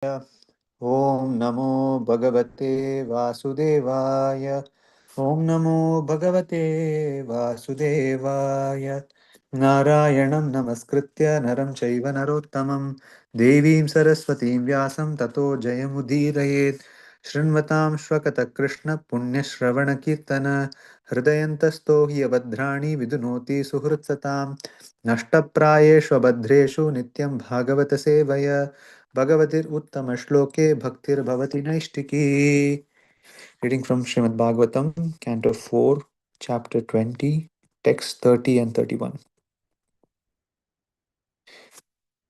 Om Namo Bhagavate Vasudevaya. Om Namo Bhagavate Vasudevaya. Narayanam Namaskritya Naram Chaiva Narottamam Devim Saraswatim Vyasam Tato Jayamudhirayet Shrinvatam Shvakata Krishna Punya Shravana Kirtana Hridayantasto Hyavadhrani Vidunoti Suhrutsatam Nashtaprayeshu Abhadreshu Nityam Bhagavata Sevaya Bhagavatir Uttama Shloke Bhaktir Bhavati Naishtiki. Reading from Srimad Bhagavatam, Canto 4, Chapter 20, Text 30 and 31.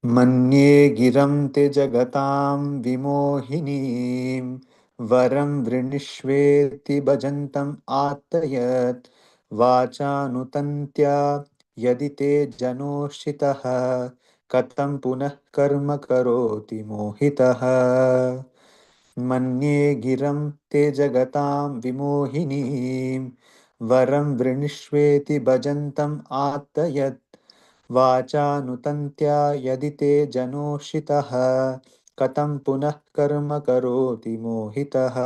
Manye giram te jagatam vimohinim varam vrinishveti bhajantam atayat vachanutantya yadite janoshitaha katam punah karma karoti mohitaha. Manye giram te jagatam vimohinim varam vrinishveti bhajantam atayat वाचानुतन्त्या यदि ते जनोषितः कथं पुनः कर्म करोति मोहितः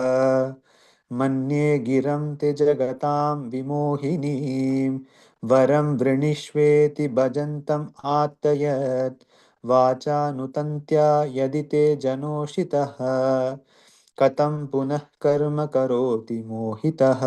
मन्ये गिरं ते जगतां विमोहिनीं वरं वृणीष्वेति भजन्तम् आर्तयत् वाचानुतन्त्या यदि ते जनोषितः कथं पुनः कर्म करोति मोहितः.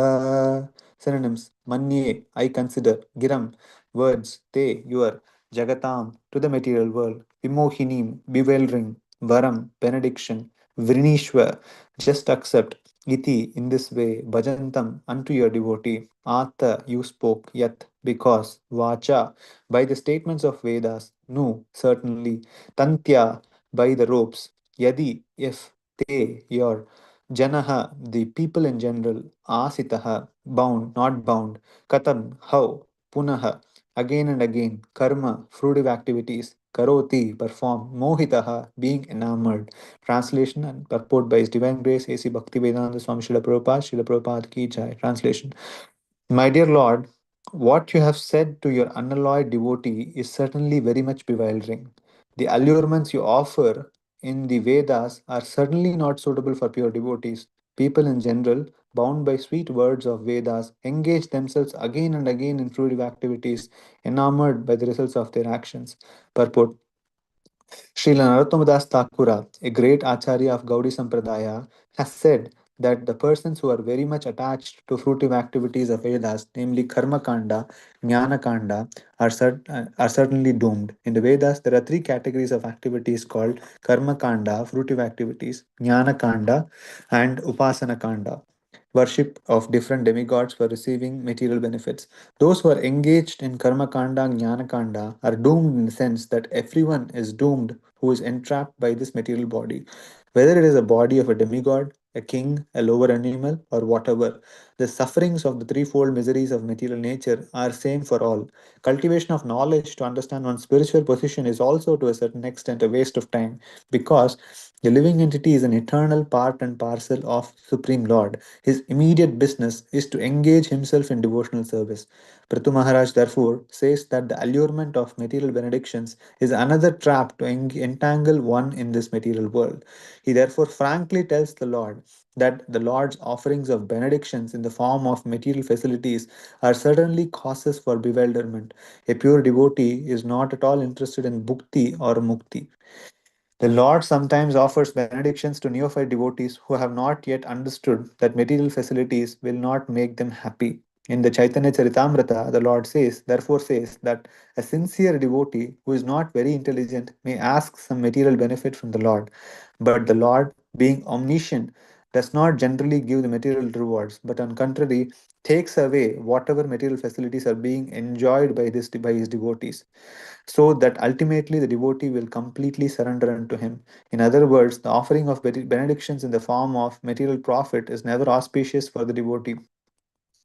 Synonyms: Manye, I consider; Giram, words; Te, your; Jagatam, to the material world; Vimohinim, bewildering; Varam, benediction; Vrinishwa, just accept; Iti, in this way; Bhajantam, unto your devotee; Ata, you spoke; Yat, because; Vacha, by the statements of Vedas; Nu, certainly; Tantya, by the ropes; Yadi, if; Te, your; Janaha, the people in general; Asitaha, bound, not bound; Katam, how; Punaha, again and again; Karma, fruitive activities; Karoti, perform; Mohitaha, being enamored. Translation and purport by His Divine Grace A.C. Bhaktivedanta Swami Srila Prabhupada, Srila Prabhupada Ki Jai. Translation: My dear Lord, what you have said to your unalloyed devotee is certainly very much bewildering. The allurements you offer in the Vedas are certainly not suitable for pure devotees. People in general, bound by sweet words of Vedas, engage themselves again and again in fruitive activities, enamored by the results of their actions. Purport: Srila Narottamadas Thakura, a great Acharya of Gaudi Sampradaya, has said that the persons who are very much attached to fruitive activities of Vedas, namely Karma Kanda, Jnana Kanda, are certainly doomed. In the Vedas, there are three categories of activities called Karma Kanda, fruitive activities, Jnana Kanda, and Upasana Kanda, worship of different demigods for receiving material benefits. Those who are engaged in Karma Kanda and Jnana Kanda are doomed in the sense that everyone is doomed who is entrapped by this material body. Whether it is a body of a demigod, a king, a lower animal, or whatever, the sufferings of the threefold miseries of material nature are same for all. Cultivation of knowledge to understand one's spiritual position is also to a certain extent a waste of time because the living entity is an eternal part and parcel of Supreme Lord. His immediate business is to engage himself in devotional service. Prithu Maharaj therefore says that the allurement of material benedictions is another trap to entangle one in this material world. He therefore frankly tells the Lord that the Lord's offerings of benedictions in the form of material facilities are certainly causes for bewilderment. A pure devotee is not at all interested in bhukti or mukti. The Lord sometimes offers benedictions to neophyte devotees who have not yet understood that material facilities will not make them happy. In the Chaitanya Charitamrita, the Lord says, therefore says that a sincere devotee who is not very intelligent may ask some material benefit from the Lord, but the Lord, being omniscient, does not generally give the material rewards, but on contrary, takes away whatever material facilities are being enjoyed by his devotees, so that ultimately the devotee will completely surrender unto him. In other words, the offering of benedictions in the form of material profit is never auspicious for the devotee.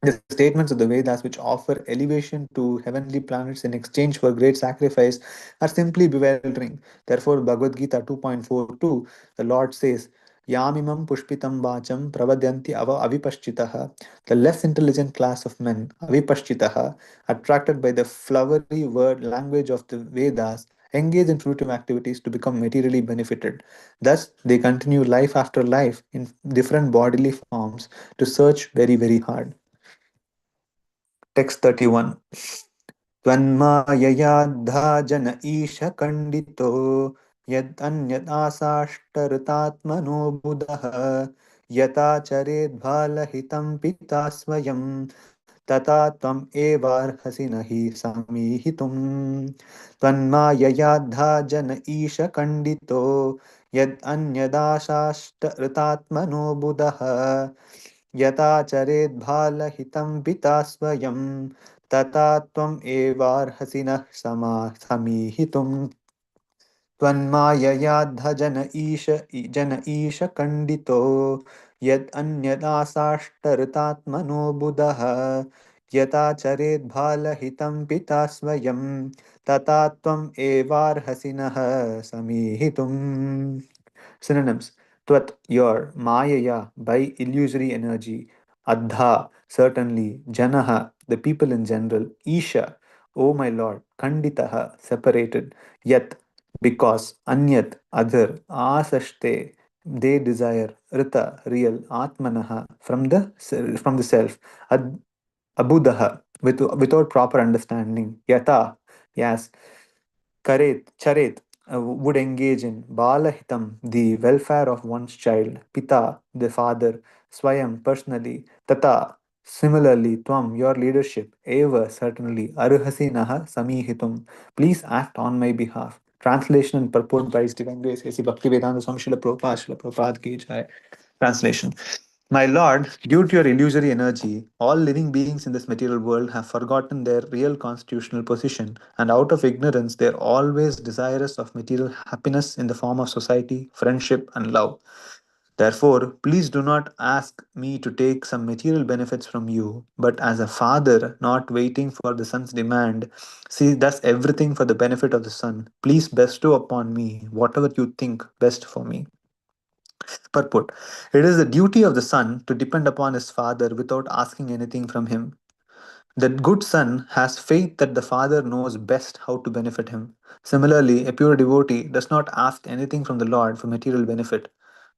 The statements of the Vedas, which offer elevation to heavenly planets in exchange for great sacrifice, are simply bewildering. Therefore, Bhagavad Gita 2.42, the Lord says, Yamimam pushpitam vacham pravadyanti avipaschitaha. The less intelligent class of men, avipaschitaha, attracted by the flowery word language of the Vedas, engage in fruitive activities to become materially benefited. Thus, they continue life after life in different bodily forms to search very, very hard. Text 31. त्वन्माययाद्धा जन ईश खण्डितो यदन्यदासाष्टरतात्मनो बुधः यथा चरेद्भालहितं पिता स्वयं तथा त्वम् एवार्हसि न हि समीहितुम् त्वन्माययाद्धा जन ईश खण्डितो यदन्यदासाष्टरतात्मनो बुधः यथा चरेद्भालहितं पिता स्वयं तथा त्वम् एवार्हसि नः समीहितुम् त्वन्माययाद्धजन ईश खण्डितो यदन्यदासाष्टरतात्मनो बुधः यथा चरेद्भालहितं पिता स्वयं तथा त्वम् एवार्हसि नः समीहितुम्. Synonyms: Twat, your; Mayaya, by illusory energy; Adha, certainly; Janaha, the people in general; Isha, O my Lord; Khanditaha, separated; Yat, because; Anyat, other; Asashte, they desire; Rita, real; Atmanaha, from the self; Ad, Abudaha, without proper understanding; Yata, yes; Charet, would engage in; Balahitam, the welfare of one's child; Pita, the father; Swayam, personally; Tata, similarly; Tvam, your leadership; Eva, certainly; Arhasi Naha Samihitum, please act on my behalf. Translation and purport by His Divine Grace A.C. Bhaktivedanta Swami Srila Prabhupada, Srila Prabhupada Ki Jai. Translation. My Lord, due to your illusory energy, all living beings in this material world have forgotten their real constitutional position, and out of ignorance, they are always desirous of material happiness in the form of society, friendship, and love. Therefore, please do not ask me to take some material benefits from you, but as a father, not waiting for the son's demand, see does everything for the benefit of the son. Please bestow upon me whatever you think best for me. Purport: It is the duty of the son to depend upon his father without asking anything from him. The good son has faith that the father knows best how to benefit him. Similarly, a pure devotee does not ask anything from the Lord for material benefit,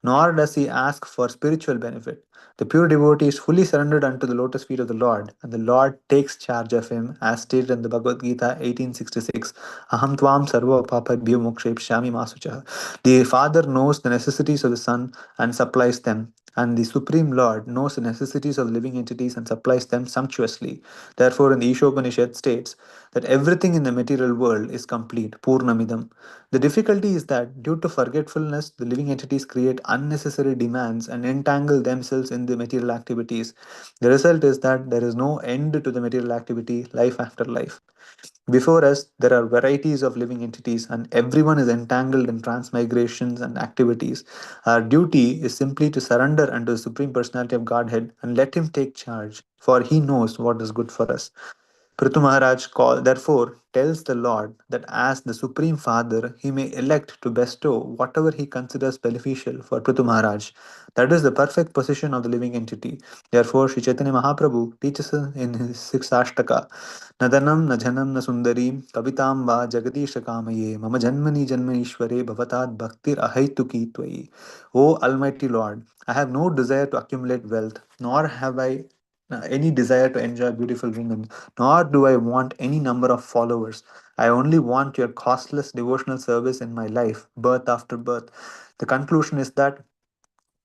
nor does he ask for spiritual benefit. The pure devotee is fully surrendered unto the lotus feet of the Lord, and the Lord takes charge of him, as stated in the Bhagavad Gita 1866. Aham tvam sarva papabhyo mokshepshami masucha. The father knows the necessities of the son and supplies them, and the Supreme Lord knows the necessities of living entities and supplies them sumptuously. Therefore, in the Ishopanishad states that everything in the material world is complete, Purnamidam. The difficulty is that due to forgetfulness, the living entities create unnecessary demands and entangle themselves in the material activities. The result is that there is no end to the material activity, life after life. Before us, there are varieties of living entities, and everyone is entangled in transmigrations and activities. Our duty is simply to surrender unto the Supreme Personality of Godhead and let Him take charge, for He knows what is good for us. Prithu Maharaj therefore tells the Lord that as the Supreme Father, he may elect to bestow whatever he considers beneficial for Prithu Maharaj. That is the perfect position of the living entity. Therefore, Sri Chaitanya Mahaprabhu teaches us in his sixth Ashtaka, Nadanam na janam na sundarim kavitam va jagatisha kamaye mama janmani janmanishware bhavatad bhaktir ahaituki tvai. O Almighty Lord, I have no desire to accumulate wealth, nor have I any desire to enjoy beautiful women, nor do I want any number of followers. I only want your costless devotional service in my life, birth after birth. The conclusion is that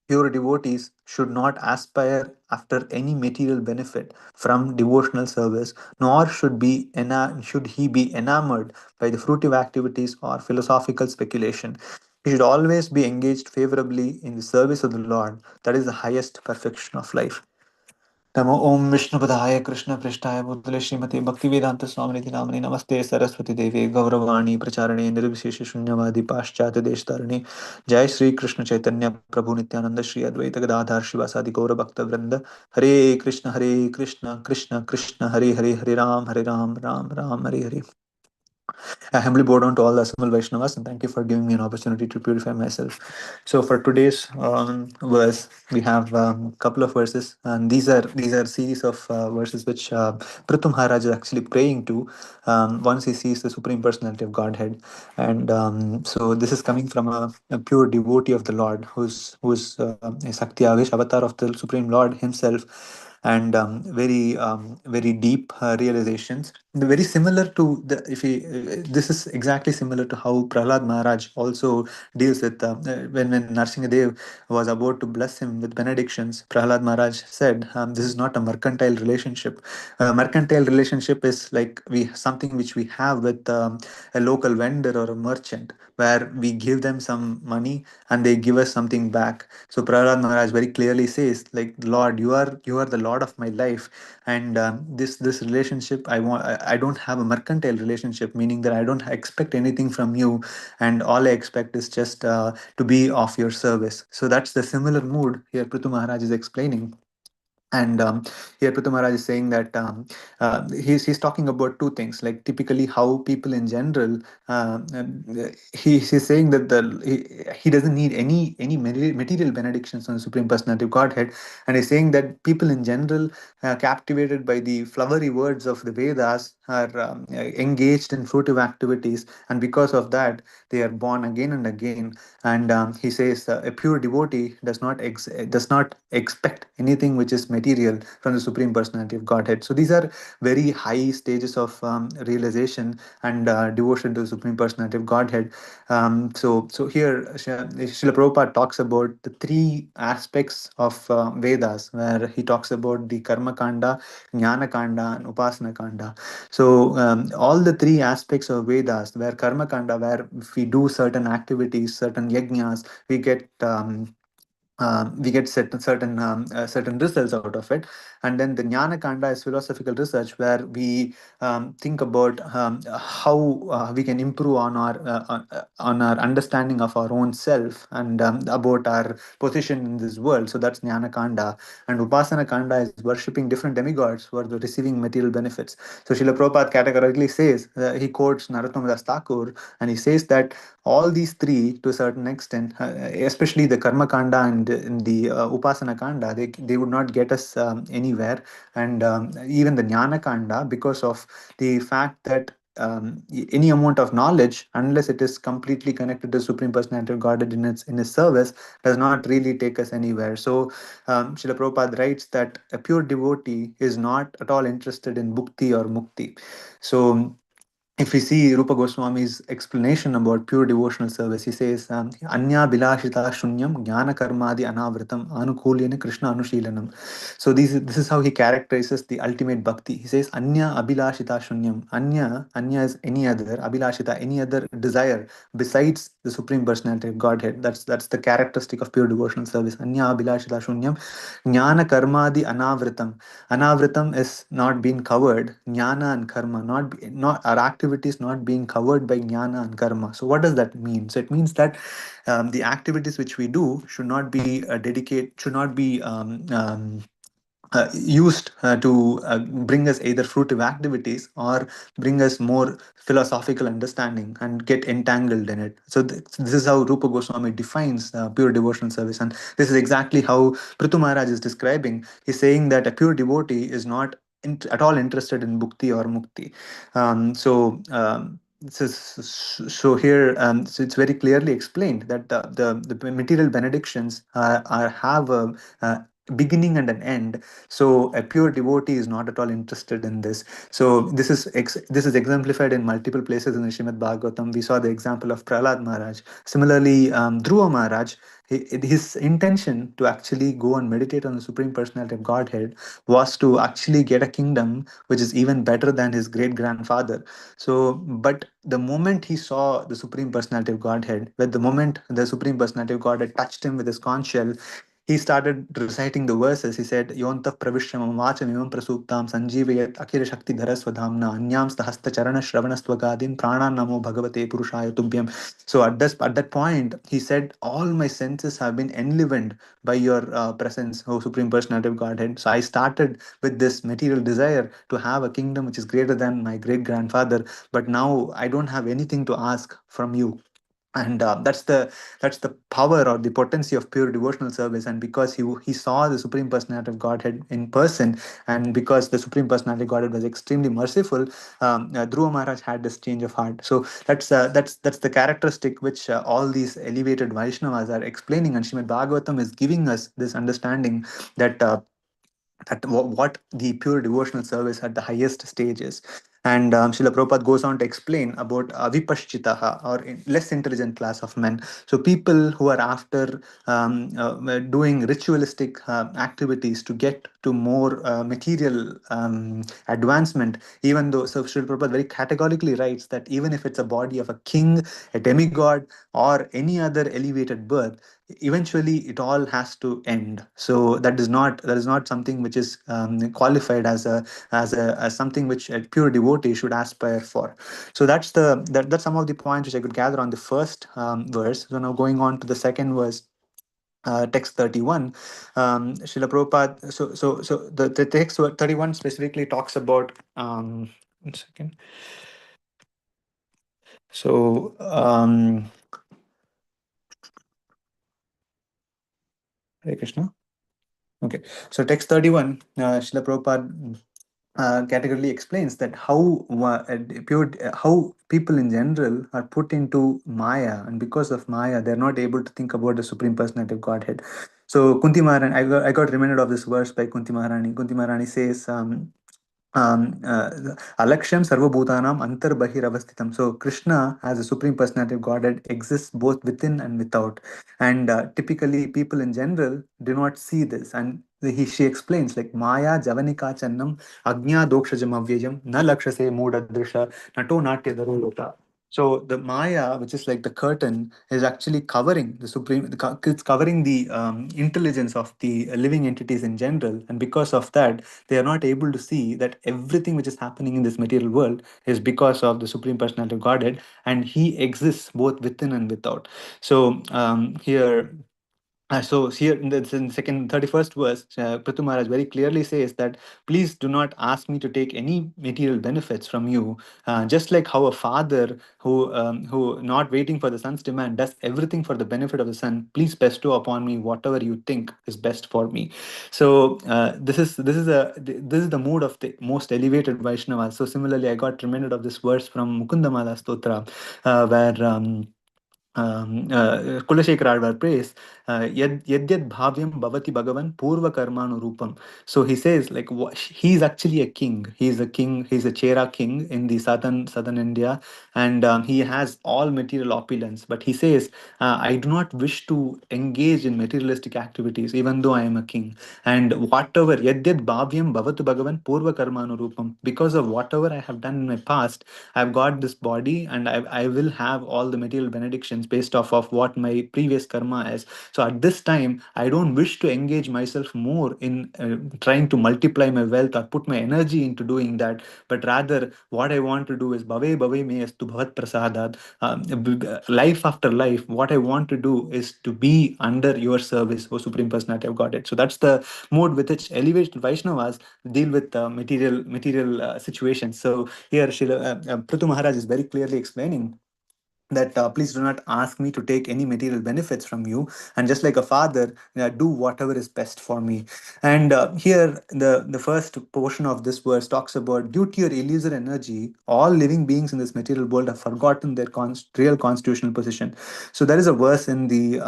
pure devotees should not aspire after any material benefit from devotional service, nor should he be enamored by the fruitive activities or philosophical speculation. He should always be engaged favorably in the service of the Lord. That is the highest perfection of life. नमो ओम विष्णुपदाय कृष्ण पृष्ठाय भूतले श्रीमते भक्तिवेदांत स्वामिनिधि नामने नमस्ते सरस्वती देवे गौरवाणी प्रचारणे निर्विशेष शून्यवादी पाश्चात्य देश तारिणे जय श्री कृष्ण चैतन्य प्रभु नित्यानंद श्री अद्वैत गदाधर शिवासादि गौर भक्त वृंद हरे Krishna Krishna Krishna Hare Hare Hare Ram Ram Ram Hare Hare. I humbly bow down to all the assembled Vaishnavas and thank you for giving me an opportunity to purify myself. So for today's verse, we have a couple of verses, and these are series of verses which Prithu Maharaj is actually praying to once he sees the Supreme Personality of Godhead. And so this is coming from a pure devotee of the Lord, who's a Sakti Avish avatar of the Supreme Lord himself, and very deep realizations. Very similar to the if he this is exactly similar to how Prahlad Maharaj also deals with when Narsingadev was about to bless him with benedictions. Prahlad Maharaj said, "This is not a mercantile relationship. Mercantile relationship is like we something which we have with a local vendor or a merchant, where we give them some money and they give us something back." So Prahlad Maharaj very clearly says, like, Lord, you are the Lord of my life, and this relationship I don't have a mercantile relationship, meaning that I don't expect anything from you, and all I expect is just to be of your service. So that's the similar mood here Prithu Maharaj is explaining. And here Prithu Maharaj is saying that he's talking about two things, like typically how people in general, he's saying that he doesn't need any material benedictions on the Supreme Personality of Godhead, and he's saying that people in general, captivated by the flowery words of the Vedas, are engaged in fruitive activities, and because of that they are born again and again. And he says a pure devotee does not expect anything which is material from the Supreme Personality of Godhead. So these are very high stages of realization and devotion to the Supreme Personality of Godhead. So here Srila Prabhupada talks about the three aspects of Vedas, where he talks about the Karma Kanda, Jnana Kanda, and Upasana Kanda. So all the three aspects of Vedas, where Karma Kanda, where if we do certain activities, certain yajnas, we get certain results out of it. And then the Jnana Kanda is philosophical research, where we think about how we can improve on our understanding of our own self, and about our position in this world. So that's Jnana Kanda. And Upasana Kanda is worshipping different demigods who are receiving material benefits. So Srila Prabhupada categorically says, he quotes Narottam Das Thakur, and he says that all these three, to a certain extent, especially the Karma Kanda and the Upasana Kanda, they would not get us anywhere. And even the Jnana Kanda, because of the fact that any amount of knowledge, unless it is completely connected to Supreme Personality of Godhead in its service, does not really take us anywhere. So Srila Prabhupada writes that a pure devotee is not at all interested in bhukti or mukti. So if we see Rupa Goswami's explanation about pure devotional service, he says, Anya Bilashita Shunyam Jnana Karmadi Anavritam Anukulyana Krishna Anushilanam. So this is how he characterizes the ultimate bhakti. He says, Anya Abhilashita Shunyam. Anya is any other, Abhilashita, any other desire besides the Supreme Personality of Godhead. That's the characteristic of pure devotional service. Anya Abhilashita Shunyam Jnana Karmadi Anavritam. Anavritam is not being covered. Jnana and karma, not our activities not being covered by jnana and karma. So what does that mean? So it means that the activities which we do should not be used to bring us either fruitive activities or bring us more philosophical understanding and get entangled in it. So this is how Rupa Goswami defines pure devotional service, and this is exactly how Prithu Maharaj is describing. He's saying that a pure devotee is not at all interested in bhukti or mukti. So here, so it's very clearly explained that the material benedictions have a beginning and an end. So a pure devotee is not at all interested in this. So this is exemplified in multiple places in the Srimad Bhagavatam. We saw the example of Prahlad Maharaj. Similarly, Dhruva Maharaj, his intention to actually go and meditate on the Supreme Personality of Godhead was to actually get a kingdom which is even better than his great grandfather. So, but the moment he saw the Supreme Personality of Godhead, with the moment the Supreme Personality of Godhead touched him with his conch shell, he started reciting the verses. He said, Yontah pravishramam vacham imam prasuptam sanjeevayat akira shakti dharasvadhamna anyam stahasta charana shravanastvagadim prana namo bhagavate purushaya tubhyam. So at that point, he said, all my senses have been enlivened by your presence, O Supreme Personality of Godhead. So I started with this material desire to have a kingdom which is greater than my great grandfather, but now I don't have anything to ask from you. And that's the power or the potency of pure devotional service. And because he saw the Supreme Personality of Godhead in person, and because the Supreme Personality of Godhead was extremely merciful, Dhruva Maharaj had this change of heart. So that's the characteristic which all these elevated Vaishnavas are explaining, and Srimad Bhagavatam is giving us this understanding that what the pure devotional service at the highest stage is. And Srila Prabhupada goes on to explain about vipaschitaha, or less intelligent class of men. So people who are after doing ritualistic activities to get to more material advancement, even though, so Srila Prabhupada very categorically writes that even if it's a body of a king, a demigod, or any other elevated birth, eventually it all has to end. So that is not something which is qualified as something which a pure devotee should aspire for. So that's some of the points which I could gather on the first verse. So now going on to the second verse, text 31. Srila Prabhupada, the text 31 specifically talks about, 1 second. So Hare Krishna. Okay, so text 31, Srila Prabhupada categorically explains that how people in general are put into Maya, and because of Maya, they're not able to think about the Supreme Personality of Godhead. So Kunti Maharani, I got reminded of this verse by Kunti Maharani. Kunti Maharani says, Alaksham Sarvabhutanam Antar Bahir. So Krishna, as a Supreme Personality of Godhead, exists both within and without. And typically people in general do not see this. And she explains like Maya Javanika Channam Agnya Dokshajam Avyajam Na Lakshase Moodadrisha Nato Natya Darolota. So the Maya, which is like the curtain, is actually covering the it's covering the intelligence of the living entities in general. And because of that, they are not able to see that everything which is happening in this material world is because of the Supreme Personality of Godhead, and He exists both within and without. So here so here in the second 31st verse, Prithu Maharaj very clearly says that please do not ask me to take any material benefits from you. Just like how a father who not waiting for the son's demand does everything for the benefit of the son, please bestow upon me whatever you think is best for me. So this is the mood of the most elevated Vaishnavas. So similarly, I got reminded of this verse from Mukundamala Stotra, where Kulashekar Alvar prays, Yadyad Bhavyam Bhavati Bhagavan Purva Karmanu Rupam. So he says, like, he's actually a king. He's a king, he's a Chera king in the southern India, and he has all material opulence. But he says, I do not wish to engage in materialistic activities, even though I am a king. And whatever, Yadyad Bhavyam Bhavatu Bhagavan Purva Karmanu Rupam, because of whatever I have done in my past, I've got this body, and I will have all the material benedictions based off of what my previous karma is. So at this time, I don't wish to engage myself more in trying to multiply my wealth or put my energy into doing that, but rather what I want to do is bhave bhave me astu bhavat prasadat. Life after life, what I want to do is to be under your service, O Supreme Personality of Godhead. So that's the mode with which elevated Vaishnavas deal with material situations. So here, Prithu Maharaj is very clearly explaining that please do not ask me to take any material benefits from you, and just like a father, do whatever is best for me. And here the first portion of this verse talks about, due to your illusory energy, all living beings in this material world have forgotten their real constitutional position. So there is a verse in the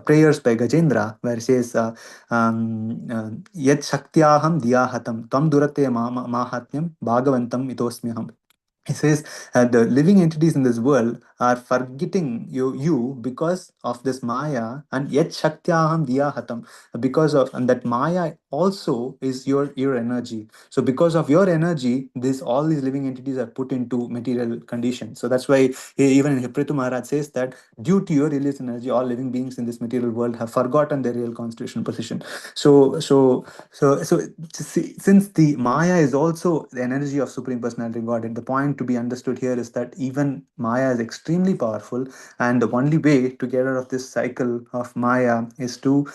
prayers by Gajendra where it says, yet shaktyaham diyahatam tam durate mahatmyam bhagavantam itosmyaham. He says the living entities in this world are forgetting you because of this Maya, and yet Shaktyaham Diyahatam, because of, and that Maya also is your energy. So because of your energy, this all these living entities are put into material conditions. So that's why even Hipritu Maharaj says that due to your release energy, all living beings in this material world have forgotten their real constitutional position. So since the Maya is also the energy of Supreme Personality of Godhead, the point to be understood here is that even Maya is extremely powerful, and the only way to get out of this cycle of Maya is to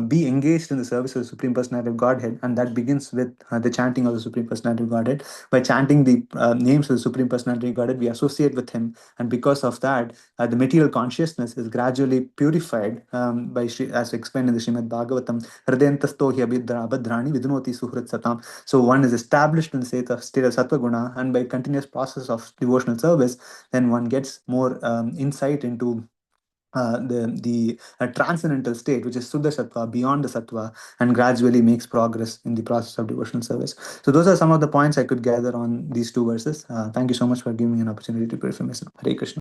be engaged in the service of the Supreme Personality of Godhead, and that begins with the chanting of the Supreme Personality of Godhead. By chanting the names of the Supreme Personality of Godhead, we associate with Him, and because of that, the material consciousness is gradually purified as explained in the Srimad Bhagavatam. Hridayantasto hi abhadrani vidunoti suhrit satam. So one is established in the state of Sattva Guna, and by continuous process of devotional service, then one gets more insight into the transcendental state, which is Suddha Sattva, beyond the Sattva, and gradually makes progress in the process of devotional service. So those are some of the points I could gather on these two verses. Thank you so much for giving me an opportunity to pray for myself. Hare Krishna.